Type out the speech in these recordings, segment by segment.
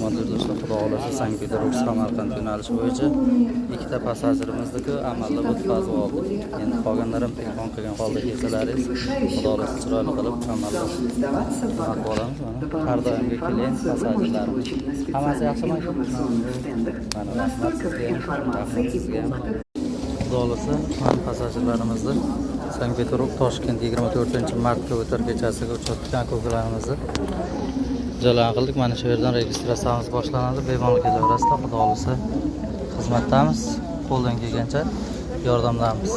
Hurmatli do'stlar, Xudo xolasa Sankt-Peterburg Samarqand yo'nalishi bo'yicha ikkita passajirimizniki amallab o'tkazib oldik. Endi qolganlarim telefon qilgan holda kelsalaringiz, Xudo xolasa chiroyli qilib amallab qilib olamiz. Mana har doimgi klient passajirlarimiz. Hammasi yaxshimi? Mana rahmat sizga. Xudo xolasa passajirlarimizni Sankt-Peterburg Toshkent 24-martga o'tar kechasiga uchayotgan ko'klarimizni jo'lan qildik. Mana shu yerdan registratsiyamiz boshlanadi. Bemalol kelaverasizlar. Xudo xolasa xizmatdamiz. Qo'ldan kelgancha yordamdamiz.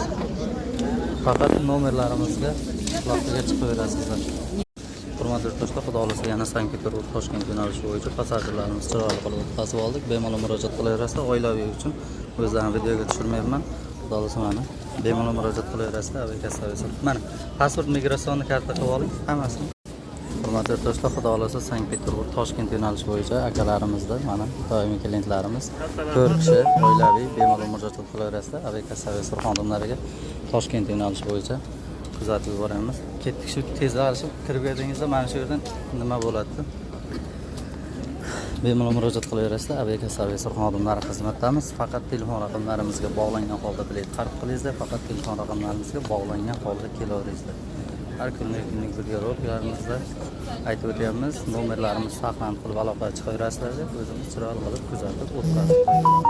Faqat nomerlarimizga quloqqa chiqaverasizlar. Hurmatli do'stlar, Xudo xolasa yana Sankt-Peterburg Toshkent yo'nalishi bo'yicha passajirlarimiz chiroyli qilib o'tkazib oldik. Bemalol murojaat qilaverasizlar. Oilaviy uchun o'zlarini videoga tushirmayman. Xudo xolasa mana bemalol murojaat qilaverasizlar. Mana pasport, migratsion karta qilib oling hammasini. Hurmatli do'stlar, Xudo xolasa Sankt-Peterburg Toshkent yo'nalishi bo'yicha akalarimizda mana doimiy klientlarimiz 4 kishi oilaviy bemalol murojaat qilaverasizlar. Aviakassa xodimlariga Toshkent yo'nalishi bo'yicha kuzatib yuboramiz. Ketdik, shu tezlashib kirib keldingizda mana shu yerdan nima bo'ladi? Bemalol murojaat qilaverasizlar. Aviakassa xodimlari xizmatdamiz. Faqat telefon raqamlarimizga bog'langan holda bilet xarid qilingizlar. Faqat telefon raqamlarimizga bog'langan holda kelaveringizlar. Har kunlik videoroliklarimizda aytib o'tyapmiz. Nomerlarimiz saqlanib qilib aloqaga chiqaverasizlar deb o'zimiz chiroyli qilib kuzatib o'tkazib qo'yamiz.